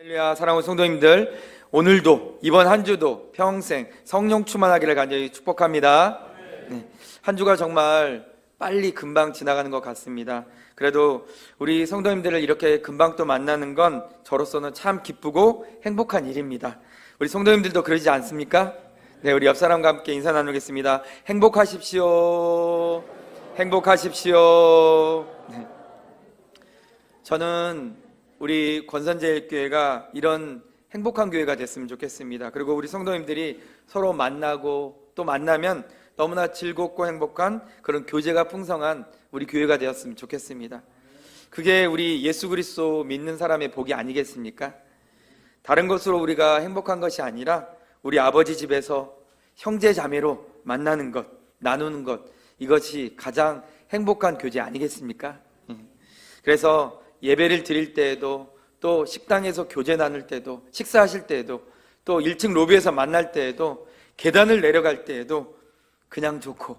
할렐루야. 사랑하는 성도님들, 오늘도 이번 한 주도 평생 성령 충만하기를 간절히 축복합니다. 네, 한 주가 정말 빨리 금방 지나가는 것 같습니다. 그래도 우리 성도님들을 이렇게 금방 또 만나는 건 저로서는 참 기쁘고 행복한 일입니다. 우리 성도님들도 그러지 않습니까? 네, 우리 옆 사람과 함께 인사 나누겠습니다. 행복하십시오. 행복하십시오. 네. 저는 우리 권선제일교회가 이런 행복한 교회가 됐으면 좋겠습니다. 그리고 우리 성도님들이 서로 만나고 또 만나면 너무나 즐겁고 행복한 그런 교제가 풍성한 우리 교회가 되었으면 좋겠습니다. 그게 우리 예수 그리스도 믿는 사람의 복이 아니겠습니까? 다른 것으로 우리가 행복한 것이 아니라 우리 아버지 집에서 형제 자매로 만나는 것, 나누는 것, 이것이 가장 행복한 교제 아니겠습니까? 그래서 예배를 드릴 때에도, 또 식당에서 교제 나눌 때도, 식사하실 때에도, 또 1층 로비에서 만날 때에도, 계단을 내려갈 때에도 그냥 좋고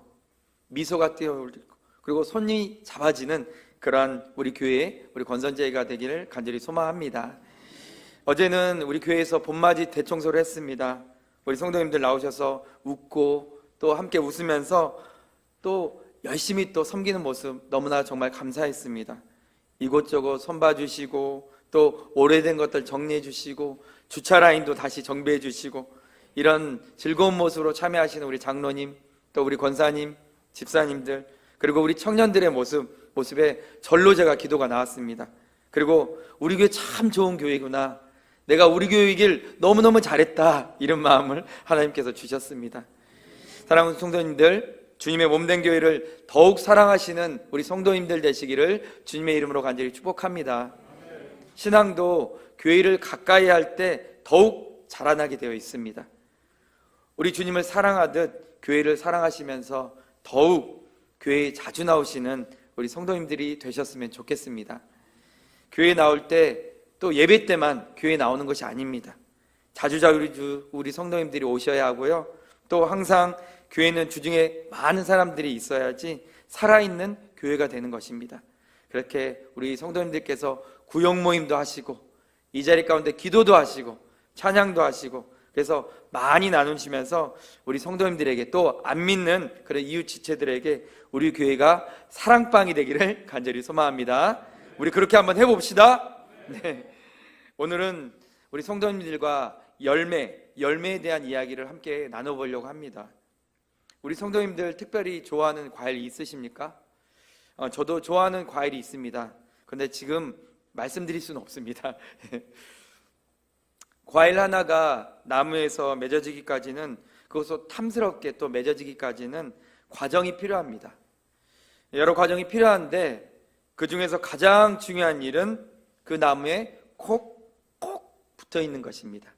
미소가 띄어올리고, 그리고 손이 잡아지는 그러한 우리 교회의 우리 권선제가 되기를 간절히 소망합니다. 어제는 우리 교회에서 봄맞이 대청소를 했습니다. 우리 성도님들 나오셔서 웃고 또 함께 웃으면서 또 열심히 또 섬기는 모습 너무나 정말 감사했습니다. 이곳저곳 손봐주시고 또 오래된 것들 정리해 주시고 주차 라인도 다시 정비해 주시고 이런 즐거운 모습으로 참여하시는 우리 장로님, 또 우리 권사님, 집사님들, 그리고 우리 청년들의 모습에 절로 제가 기도가 나왔습니다. 그리고 우리 교회 참 좋은 교회구나, 내가 우리 교회이길 너무너무 잘했다, 이런 마음을 하나님께서 주셨습니다. 사랑하는 성도님들, 주님의 몸된 교회를 더욱 사랑하시는 우리 성도님들 되시기를 주님의 이름으로 간절히 축복합니다. 신앙도 교회를 가까이 할 때 더욱 자라나게 되어 있습니다. 우리 주님을 사랑하듯 교회를 사랑하시면서 더욱 교회에 자주 나오시는 우리 성도님들이 되셨으면 좋겠습니다. 교회에 나올 때 또 예배 때만 교회에 나오는 것이 아닙니다. 자주자주 우리 성도님들이 오셔야 하고요, 또 항상 교회는 주중에 많은 사람들이 있어야지 살아있는 교회가 되는 것입니다. 그렇게 우리 성도님들께서 구역 모임도 하시고 이 자리 가운데 기도도 하시고 찬양도 하시고, 그래서 많이 나누시면서 우리 성도님들에게, 또 안 믿는 그런 이웃 지체들에게 우리 교회가 사랑방이 되기를 간절히 소망합니다. 우리 그렇게 한번 해봅시다. 네. 오늘은 우리 성도님들과 열매에 대한 이야기를 함께 나눠보려고 합니다. 우리 성도님들 특별히 좋아하는 과일이 있으십니까? 저도 좋아하는 과일이 있습니다. 그런데 지금 말씀드릴 수는 없습니다. 과일 하나가 나무에서 맺어지기까지는, 그것도 탐스럽게 또 맺어지기까지는 과정이 필요합니다. 여러 과정이 필요한데 그 중에서 가장 중요한 일은 그 나무에 콕 붙어 있는 것입니다.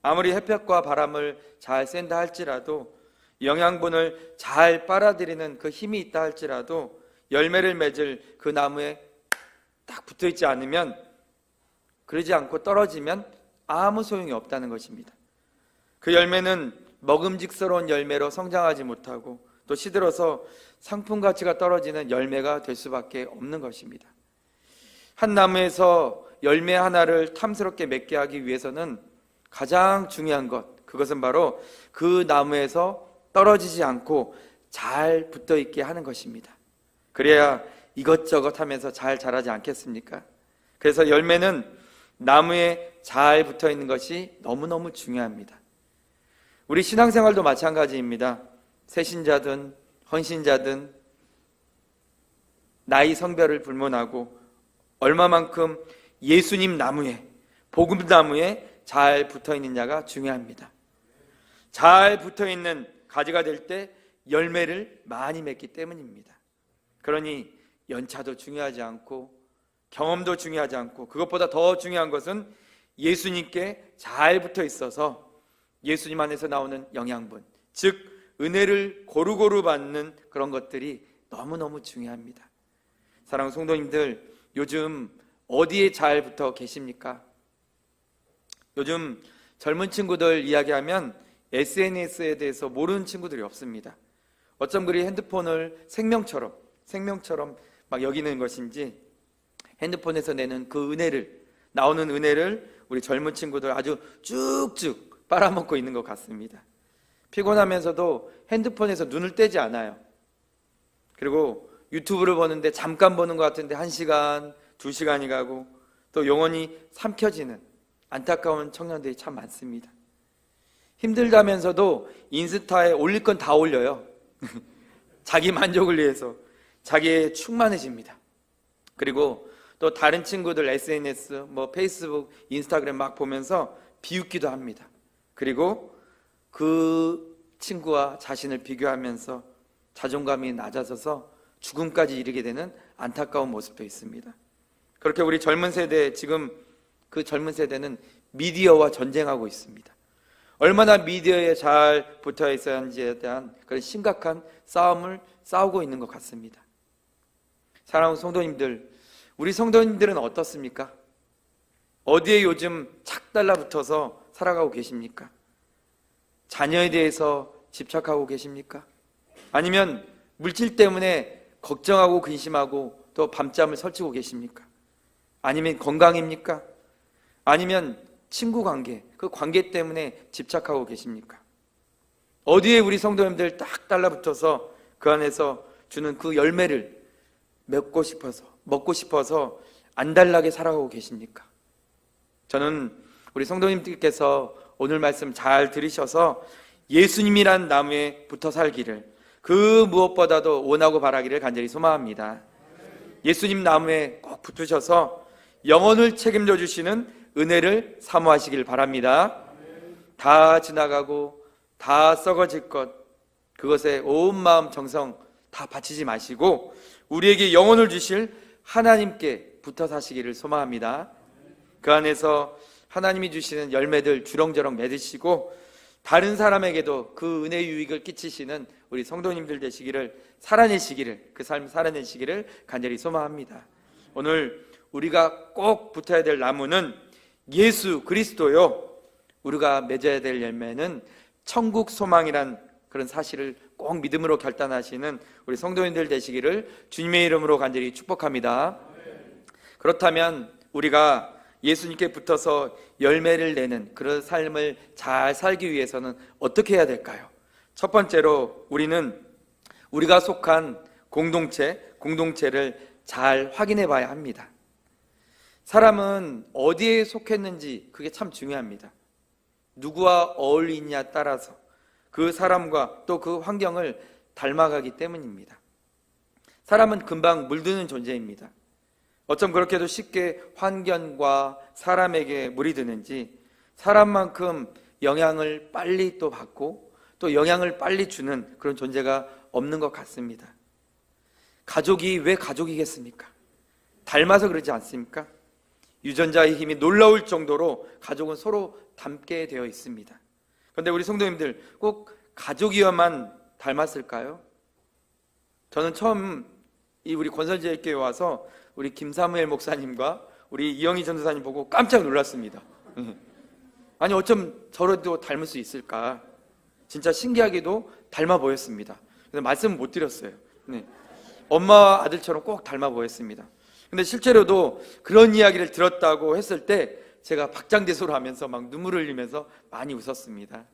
아무리 햇볕과 바람을 잘 쐰다 할지라도, 영양분을 잘 빨아들이는 그 힘이 있다 할지라도 열매를 맺을 그 나무에 딱 붙어 있지 않으면, 그러지 않고 떨어지면 아무 소용이 없다는 것입니다. 그 열매는 먹음직스러운 열매로 성장하지 못하고 또 시들어서 상품 가치가 떨어지는 열매가 될 수밖에 없는 것입니다. 한 나무에서 열매 하나를 탐스럽게 맺게 하기 위해서는 가장 중요한 것, 그것은 바로 그 나무에서 떨어지지 않고 잘 붙어 있게 하는 것입니다. 그래야 이것저것 하면서 잘 자라지 않겠습니까? 그래서 열매는 나무에 잘 붙어 있는 것이 너무너무 중요합니다. 우리 신앙생활도 마찬가지입니다. 새신자든 헌신자든 나이 성별을 불문하고 얼마만큼 예수님 나무에, 복음 나무에 잘 붙어 있느냐가 중요합니다. 잘 붙어 있는 가지가 될 때 열매를 많이 맺기 때문입니다. 그러니 연차도 중요하지 않고 경험도 중요하지 않고, 그것보다 더 중요한 것은 예수님께 잘 붙어 있어서 예수님 안에서 나오는 영양분, 즉 은혜를 고루고루 받는 그런 것들이 너무너무 중요합니다. 사랑하는 성도님들, 요즘 어디에 잘 붙어 계십니까? 요즘 젊은 친구들 이야기하면 SNS에 대해서 모르는 친구들이 없습니다. 어쩜 그리 핸드폰을 생명처럼 막 여기는 것인지, 핸드폰에서 내는 그 은혜를 나오는 은혜를 우리 젊은 친구들 아주 쭉쭉 빨아먹고 있는 것 같습니다. 피곤하면서도 핸드폰에서 눈을 떼지 않아요. 그리고 유튜브를 보는데 잠깐 보는 것 같은데 1시간, 2시간이 가고 또 영혼이 삼켜지는 안타까운 청년들이 참 많습니다. 힘들다면서도 인스타에 올릴 건 다 올려요. 자기 만족을 위해서 자기에 충만해집니다. 그리고 또 다른 친구들 SNS, 페이스북, 인스타그램 막 보면서 비웃기도 합니다. 그리고 그 친구와 자신을 비교하면서 자존감이 낮아져서 죽음까지 이르게 되는 안타까운 모습도 있습니다. 그렇게 우리 젊은 세대, 지금 그 젊은 세대는 미디어와 전쟁하고 있습니다. 얼마나 미디어에 잘 붙어 있어야 하는지에 대한 그런 심각한 싸움을 싸우고 있는 것 같습니다. 사랑하는 성도님들, 우리 성도님들은 어떻습니까? 어디에 요즘 착 달라붙어서 살아가고 계십니까? 자녀에 대해서 집착하고 계십니까? 아니면 물질 때문에 걱정하고 근심하고 또 밤잠을 설치고 계십니까? 아니면 건강입니까? 아니면 친구 관계, 그 관계 때문에 집착하고 계십니까? 어디에 우리 성도님들 딱 달라붙어서 그 안에서 주는 그 열매를 먹고 싶어서 안달나게 살아가고 계십니까? 저는 우리 성도님들께서 오늘 말씀 잘 들으셔서 예수님이란 나무에 붙어 살기를, 그 무엇보다도 원하고 바라기를 간절히 소망합니다. 예수님 나무에 꼭 붙으셔서 영혼을 책임져 주시는 은혜를 사모하시길 바랍니다. 다 지나가고 다 썩어질 것, 그것에 온 마음 정성 다 바치지 마시고 우리에게 영혼을 주실 하나님께 붙어 사시기를 소망합니다. 그 안에서 하나님이 주시는 열매들 주렁주렁 맺으시고 다른 사람에게도 그 은혜의 유익을 끼치시는 우리 성도님들 되시기를, 살아내시기를, 그 삶 살아내시기를 간절히 소망합니다. 오늘 우리가 꼭 붙어야 될 나무는 예수 그리스도요, 우리가 맺어야 될 열매는 천국 소망이란 그런 사실을 꼭 믿음으로 결단하시는 우리 성도님들 되시기를 주님의 이름으로 간절히 축복합니다. 그렇다면 우리가 예수님께 붙어서 열매를 내는 그런 삶을 잘 살기 위해서는 어떻게 해야 될까요? 첫 번째로 우리는 우리가 속한 공동체를 잘 확인해 봐야 합니다. 사람은 어디에 속했는지 그게 참 중요합니다. 누구와 어울리느냐에 따라서 그 사람과 또 그 환경을 닮아가기 때문입니다. 사람은 금방 물드는 존재입니다. 어쩜 그렇게도 쉽게 환경과 사람에게 물이 드는지 사람만큼 영향을 빨리 또 받고 또 영향을 빨리 주는 그런 존재가 없는 것 같습니다. 가족이 왜 가족이겠습니까? 닮아서 그러지 않습니까? 유전자의 힘이 놀라울 정도로 가족은 서로 닮게 되어 있습니다. 그런데 우리 성도님들 꼭 가족이어만 닮았을까요? 저는 처음 우리 권선제일교회 와서 우리 김사무엘 목사님과 우리 이영희 전도사님 보고 깜짝 놀랐습니다. 아니 어쩜 저래도 닮을 수 있을까? 진짜 신기하게도 닮아 보였습니다. 그래서 말씀을 못 드렸어요. 엄마와 아들처럼 꼭 닮아 보였습니다. 근데 실제로도 그런 이야기를 들었다고 했을 때 제가 박장대소를 하면서 막 눈물을 흘리면서 많이 웃었습니다.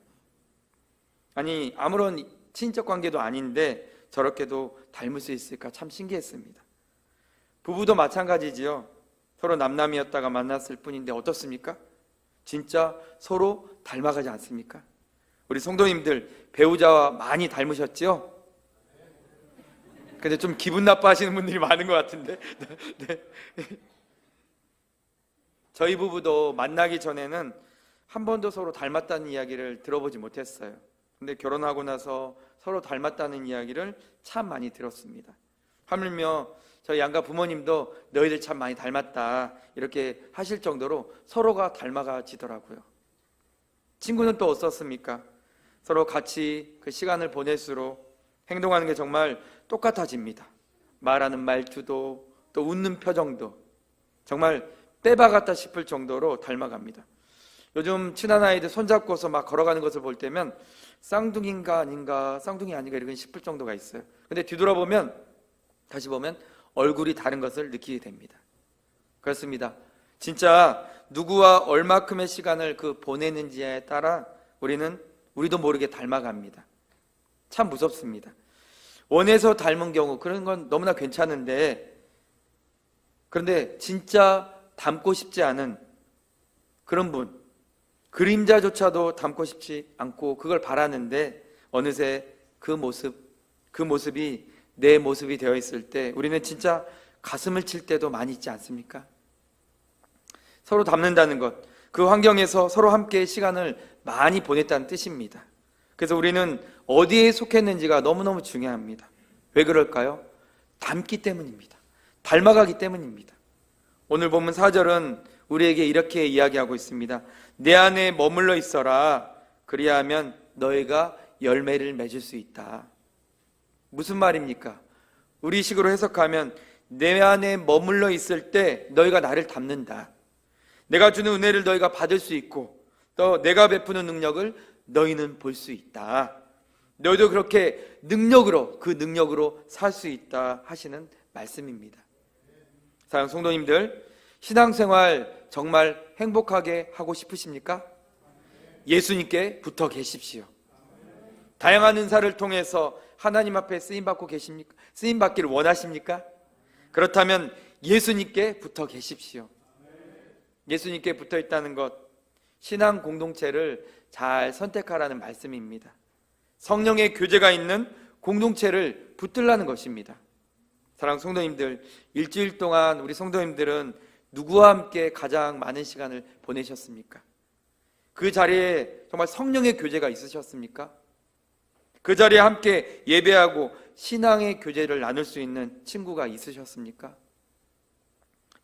아니 아무런 친인척 관계도 아닌데 저렇게도 닮을 수 있을까 참 신기했습니다. 부부도 마찬가지지요. 서로 남남이었다가 만났을 뿐인데 어떻습니까? 진짜 서로 닮아가지 않습니까? 우리 성도님들 배우자와 많이 닮으셨지요? 근데 좀 기분 나빠하시는 분들이 많은 것 같은데 네. 저희 부부도 만나기 전에는 한 번도 서로 닮았다는 이야기를 들어보지 못했어요. 근데 결혼하고 나서 서로 닮았다는 이야기를 참 많이 들었습니다. 하물며 저희 양가 부모님도 너희들 참 많이 닮았다 이렇게 하실 정도로 서로가 닮아가지더라고요. 친구는 또 어떻습니까? 서로 같이 그 시간을 보낼수록 행동하는 게 정말 똑같아집니다. 말하는 말투도 또 웃는 표정도 정말 때바 같다 싶을 정도로 닮아갑니다. 요즘 친한 아이들 손잡고서 막 걸어가는 것을 볼 때면 쌍둥이인가 아닌가, 쌍둥이 아닌가 이렇게 싶을 정도가 있어요. 근데 뒤돌아보면, 다시 보면 얼굴이 다른 것을 느끼게 됩니다. 그렇습니다. 진짜 누구와 얼마큼의 시간을 보내는지에 따라 우리도 모르게 닮아갑니다. 참 무섭습니다. 원해서 닮은 경우 그런 건 너무나 괜찮은데, 그런데 진짜 닮고 싶지 않은 그런 분, 그림자조차도 닮고 싶지 않고 그걸 바라는데 어느새 그 모습이 내 모습이 되어 있을 때 우리는 진짜 가슴을 칠 때도 많이 있지 않습니까? 서로 닮는다는 것, 그 환경에서 서로 함께 시간을 많이 보냈다는 뜻입니다. 그래서 우리는 어디에 속했는지가 너무너무 중요합니다. 왜 그럴까요? 닮기 때문입니다. 닮아가기 때문입니다. 오늘 본문 4절은 우리에게 이렇게 이야기하고 있습니다. 내 안에 머물러 있어라. 그리하면 너희가 열매를 맺을 수 있다. 무슨 말입니까? 우리식으로 해석하면 내 안에 머물러 있을 때 너희가 나를 닮는다. 내가 주는 은혜를 너희가 받을 수 있고 또 내가 베푸는 능력을 너희는 볼 수 있다. 너희도 그렇게 그 능력으로 살 수 있다 하시는 말씀입니다. 사랑하는 성도님들, 신앙생활 정말 행복하게 하고 싶으십니까? 예수님께 붙어 계십시오. 다양한 은사를 통해서 하나님 앞에 쓰임받고 계십니까? 쓰임받기를 원하십니까? 그렇다면 예수님께 붙어 계십시오. 예수님께 붙어 있다는 것, 신앙 공동체를 잘 선택하라는 말씀입니다. 성령의 교제가 있는 공동체를 붙들라는 것입니다. 사랑하는 성도님들, 일주일 동안 우리 성도님들은 누구와 함께 가장 많은 시간을 보내셨습니까? 그 자리에 정말 성령의 교제가 있으셨습니까? 그 자리에 함께 예배하고 신앙의 교제를 나눌 수 있는 친구가 있으셨습니까?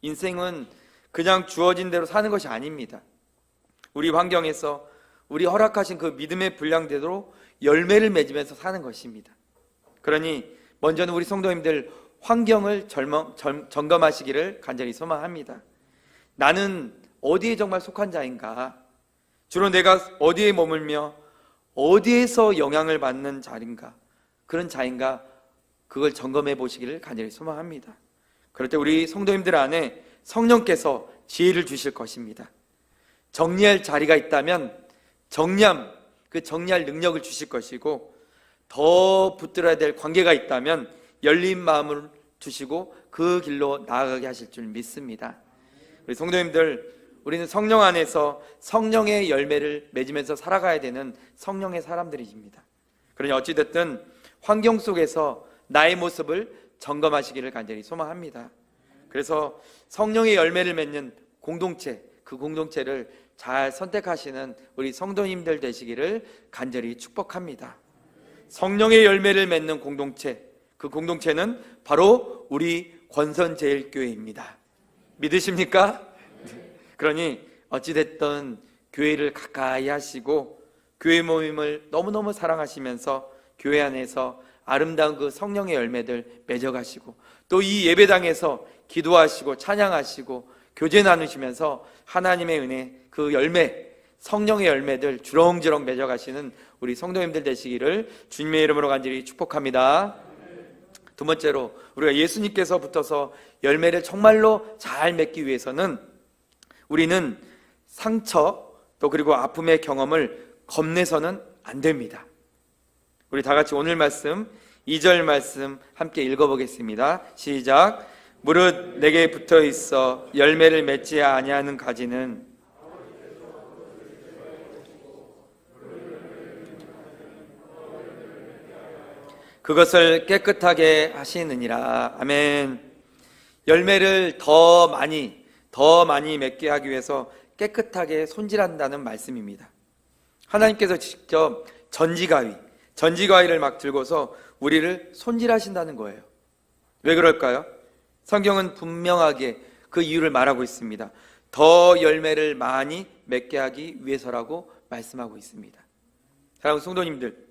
인생은 그냥 주어진 대로 사는 것이 아닙니다. 우리 환경에서 우리 허락하신 그 믿음의 분량대로 열매를 맺으면서 사는 것입니다. 그러니 먼저는 우리 성도님들 환경을 점검하시기를 간절히 소망합니다. 나는 어디에 정말 속한 자인가? 주로 내가 어디에 머물며 어디에서 영향을 받는 자인가? 그런 자인가? 그걸 점검해 보시기를 간절히 소망합니다. 그럴 때 우리 성도님들 안에 성령께서 지혜를 주실 것입니다. 정리할 자리가 있다면 그 정리할 능력을 주실 것이고, 더 붙들어야 될 관계가 있다면 열린 마음을 주시고 그 길로 나아가게 하실 줄 믿습니다. 우리 성도님들, 우리는 성령 안에서 성령의 열매를 맺으면서 살아가야 되는 성령의 사람들입니다. 그러니 어찌됐든 환경 속에서 나의 모습을 점검하시기를 간절히 소망합니다. 그래서 성령의 열매를 맺는 공동체, 그 공동체를 잘 선택하시는 우리 성도님들 되시기를 간절히 축복합니다. 성령의 열매를 맺는 공동체, 그 공동체는 바로 우리 권선제일교회입니다. 믿으십니까? 그러니 어찌됐든 교회를 가까이 하시고 교회 모임을 너무너무 사랑하시면서 교회 안에서 아름다운 그 성령의 열매들 맺어가시고, 또 이 예배당에서 기도하시고 찬양하시고 교제 나누시면서 하나님의 은혜, 그 열매, 성령의 열매들 주렁주렁 맺어가시는 우리 성도님들 되시기를 주님의 이름으로 간절히 축복합니다. 두 번째로, 우리가 예수님께서 붙어서 열매를 정말로 잘 맺기 위해서는 우리는 상처 또 그리고 아픔의 경험을 겁내서는 안 됩니다. 우리 다 같이 오늘 말씀 2절 말씀 함께 읽어보겠습니다. 시작. 무릇 내게 붙어 있어 열매를 맺지 아니하는 가지는 그것을 깨끗하게 하시느니라. 아멘. 열매를 더 많이 맺게 하기 위해서 깨끗하게 손질한다는 말씀입니다. 하나님께서 직접 전지가위를 막 들고서 우리를 손질하신다는 거예요. 왜 그럴까요? 성경은 분명하게 그 이유를 말하고 있습니다. 더 열매를 많이 맺게 하기 위해서라고 말씀하고 있습니다. 사랑하는 성도님들,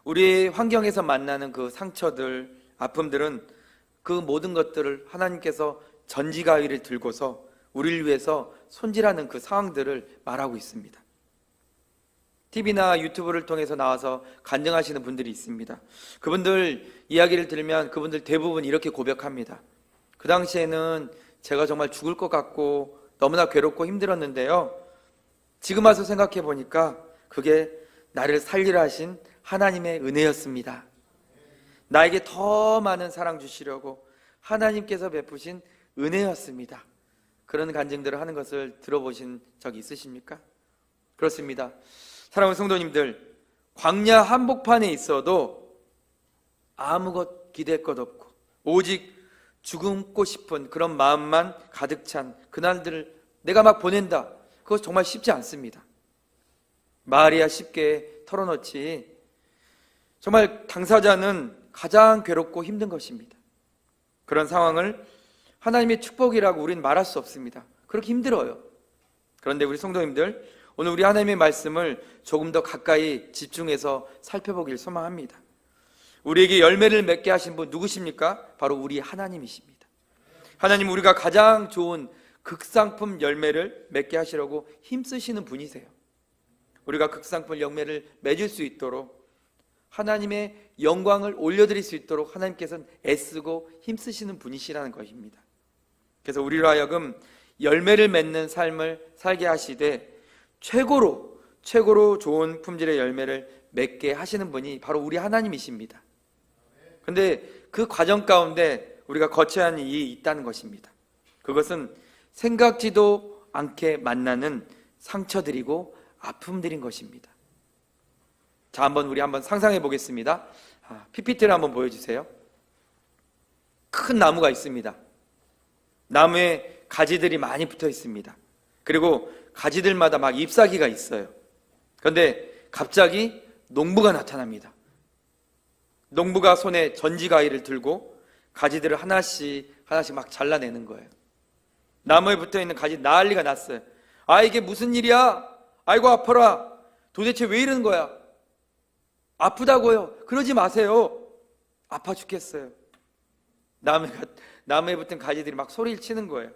우리 환경에서 만나는 그 상처들, 아픔들은 그 모든 것들을 하나님께서 전지가위를 들고서 우리를 위해서 손질하는 그 상황들을 말하고 있습니다. TV나 유튜브를 통해서 나와서 간증하시는 분들이 있습니다. 그분들 이야기를 들으면 그분들 대부분 이렇게 고백합니다. 그 당시에는 제가 정말 죽을 것 같고 너무나 괴롭고 힘들었는데요. 지금 와서 생각해 보니까 그게 나를 살리라 하신 하나님의 은혜였습니다. 나에게 더 많은 사랑 주시려고 하나님께서 베푸신 은혜였습니다. 그런 간증들을 하는 것을 들어보신 적 있으십니까? 그렇습니다. 사랑하는 성도님들, 광야 한복판에 있어도 아무것 기댈 것 없고 오직 죽음고 싶은 그런 마음만 가득 찬 그날들을 내가 막 보낸다. 그것 정말 쉽지 않습니다. 말이야 쉽게 털어놓지 정말 당사자는 가장 괴롭고 힘든 것입니다. 그런 상황을 하나님의 축복이라고 우리는 말할 수 없습니다. 그렇게 힘들어요. 그런데 우리 성도님들, 오늘 우리 하나님의 말씀을 조금 더 가까이 집중해서 살펴보길 소망합니다. 우리에게 열매를 맺게 하신 분 누구십니까? 바로 우리 하나님이십니다. 하나님, 우리가 가장 좋은 극상품 열매를 맺게 하시려고 힘쓰시는 분이세요. 우리가 극상품 열매를 맺을 수 있도록 하나님의 영광을 올려드릴 수 있도록 하나님께서는 애쓰고 힘쓰시는 분이시라는 것입니다. 그래서 우리로 하여금 열매를 맺는 삶을 살게 하시되 최고로 좋은 품질의 열매를 맺게 하시는 분이 바로 우리 하나님이십니다. 그런데 그 과정 가운데 우리가 거쳐야 하는 일이 있다는 것입니다. 그것은 생각지도 않게 만나는 상처들이고 아픔들인 것입니다. 자, 우리 한번 상상해 보겠습니다. PPT를 한번 보여주세요. 큰 나무가 있습니다. 나무에 가지들이 많이 붙어 있습니다. 그리고 가지들마다 막 잎사귀가 있어요. 그런데 갑자기 농부가 나타납니다. 농부가 손에 전지가위를 들고 가지들을 하나씩 막 잘라내는 거예요. 나무에 붙어 있는 가지 난리가 났어요. 이게 무슨 일이야? 아이고 아파라. 도대체 왜 이러는 거야? 아프다고요? 그러지 마세요. 아파 죽겠어요. 나무에 붙은 가지들이 막 소리를 치는 거예요.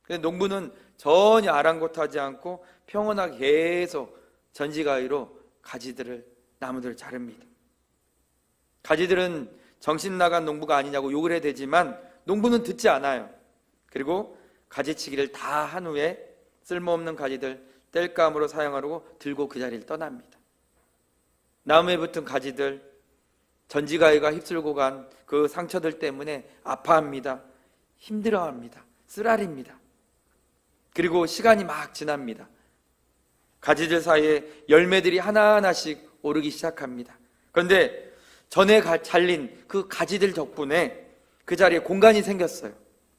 근데 농부는 전혀 아랑곳하지 않고 평온하게 계속 전지가위로 나무들을 자릅니다. 가지들은 정신 나간 농부가 아니냐고 욕을 해야 되지만 농부는 듣지 않아요. 그리고 가지치기를 다 한 후에 쓸모없는 가지들 뗄감으로 사용하려고 들고 그 자리를 떠납니다. 나무에 붙은 가지들, 전지가위가 휩쓸고 간 그 상처들 때문에 아파합니다. 힘들어합니다. 쓰라립니다. 그리고 시간이 막 지납니다. 가지들 사이에 열매들이 하나하나씩 오르기 시작합니다. 그런데 전에 잘린 그 가지들 덕분에 그 자리에 공간이 생겼어요.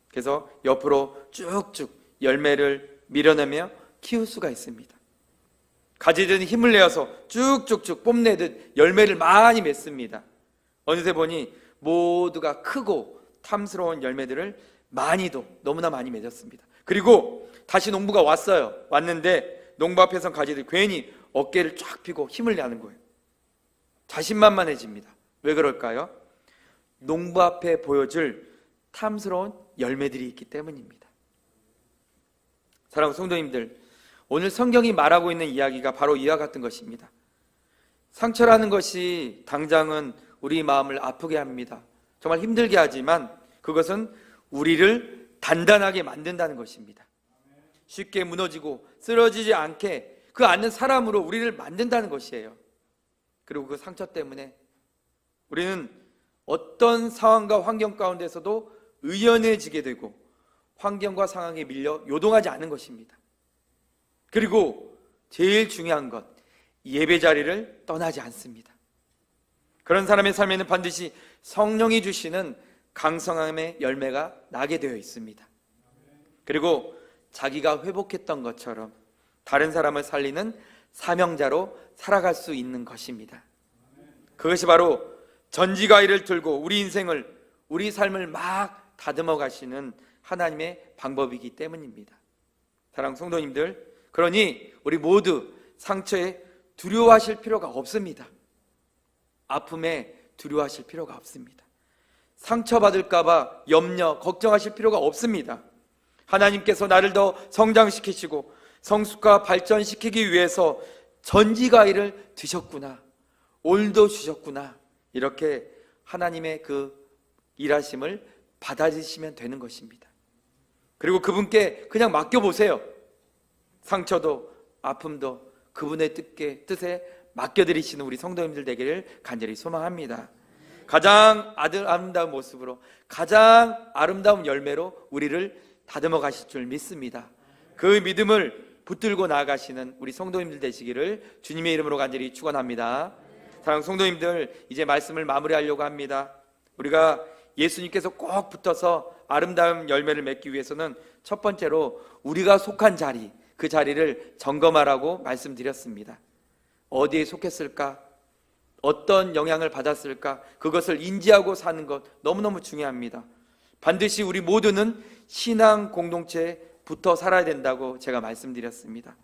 그래서 옆으로 쭉쭉 열매를 밀어내며 키울 수가 있습니다. 가지들은 힘을 내어서 쭉쭉쭉 뽐내듯 열매를 많이 맺습니다. 어느새 보니 모두가 크고 탐스러운 열매들을 너무나 많이 맺었습니다. 그리고 다시 농부가 왔는데 농부 앞에선 가지들이 괜히 어깨를 쫙 펴고 힘을 내는 거예요. 자신만만해집니다. 왜 그럴까요? 농부 앞에 보여줄 탐스러운 열매들이 있기 때문입니다. 사랑하는 성도님들, 오늘 성경이 말하고 있는 이야기가 바로 이와 같은 것입니다. 상처라는 것이 당장은 우리 마음을 아프게 합니다. 정말 힘들게 하지만 그것은 우리를 단단하게 만든다는 것입니다. 쉽게 무너지고 쓰러지지 않게 그 안는 사람으로 우리를 만든다는 것이에요. 그리고 그 상처 때문에 우리는 어떤 상황과 환경 가운데서도 의연해지게 되고 환경과 상황에 밀려 요동하지 않는 것입니다. 그리고 제일 중요한 것, 예배 자리를 떠나지 않습니다. 그런 사람의 삶에는 반드시 성령이 주시는 강성함의 열매가 나게 되어 있습니다. 그리고 자기가 회복했던 것처럼 다른 사람을 살리는 사명자로 살아갈 수 있는 것입니다. 그것이 바로 전지가위를 들고 우리 삶을 막 다듬어 가시는 하나님의 방법이기 때문입니다. 사랑하는 성도님들, 그러니 우리 모두 상처에 두려워하실 필요가 없습니다. 아픔에 두려워하실 필요가 없습니다. 상처받을까봐 염려, 걱정하실 필요가 없습니다. 하나님께서 나를 더 성장시키시고 성숙과 발전시키기 위해서 전지가위를 드셨구나, 올도 주셨구나, 이렇게 하나님의 그 일하심을 받아들이시면 되는 것입니다. 그리고 그분께 그냥 맡겨보세요. 상처도 아픔도 그분의 뜻에 맡겨드리시는 우리 성도님들 되기를 간절히 소망합니다. 가장 아름다운 모습으로, 가장 아름다운 열매로 우리를 다듬어 가실 줄 믿습니다. 그 믿음을 붙들고 나아가시는 우리 성도님들 되시기를 주님의 이름으로 간절히 축원합니다. 사랑하는 성도님들, 이제 말씀을 마무리하려고 합니다. 우리가 예수님께서 꼭 붙어서 아름다운 열매를 맺기 위해서는 첫 번째로 우리가 속한 자리, 그 자리를 점검하라고 말씀드렸습니다. 어디에 속했을까? 어떤 영향을 받았을까? 그것을 인지하고 사는 것 너무너무 중요합니다. 반드시 우리 모두는 신앙 공동체에 붙어 살아야 된다고 제가 말씀드렸습니다.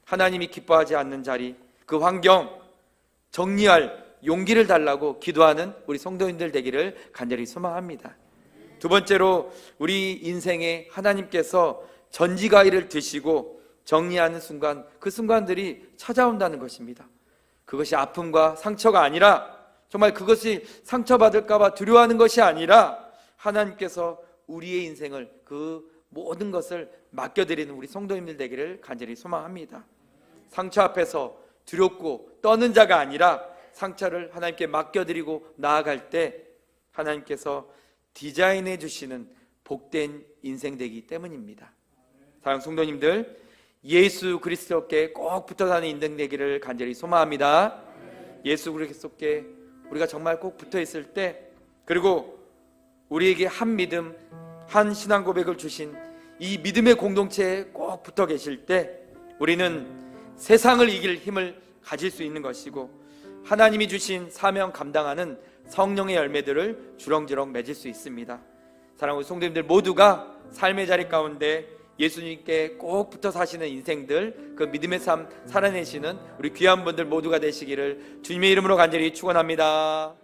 하나님이 기뻐하지 않는 자리, 그 환경 정리할 용기를 달라고 기도하는 우리 성도님들 되기를 간절히 소망합니다. 두 번째로 우리 인생에 하나님께서 전지가위를 드시고 정리하는 순간, 그 순간들이 찾아온다는 것입니다. 그것이 아픔과 상처가 아니라, 정말 그것이 상처받을까 봐 두려워하는 것이 아니라 하나님께서 우리의 인생을, 그 모든 것을 맡겨드리는 우리 성도님들 되기를 간절히 소망합니다. 상처 앞에서 두렵고 떠는 자가 아니라 상처를 하나님께 맡겨드리고 나아갈 때 하나님께서 디자인해 주시는 복된 인생 되기 때문입니다. 사랑하는 성도님들, 예수 그리스도께 꼭 붙어 사는 인생 되기를 간절히 소망합니다. 예수 그리스도께 우리가 정말 꼭 붙어 있을 때, 그리고 우리에게 한 믿음, 한 신앙 고백을 주신 이 믿음의 공동체에 꼭 붙어 계실 때 우리는 세상을 이길 힘을 가질 수 있는 것이고, 하나님이 주신 사명 감당하는 성령의 열매들을 주렁주렁 맺을 수 있습니다. 사랑하는 성도님들 모두가 삶의 자리 가운데 예수님께 꼭 붙어 사시는 인생들, 그 믿음의 삶 살아내시는 우리 귀한 분들 모두가 되시기를 주님의 이름으로 간절히 축원합니다.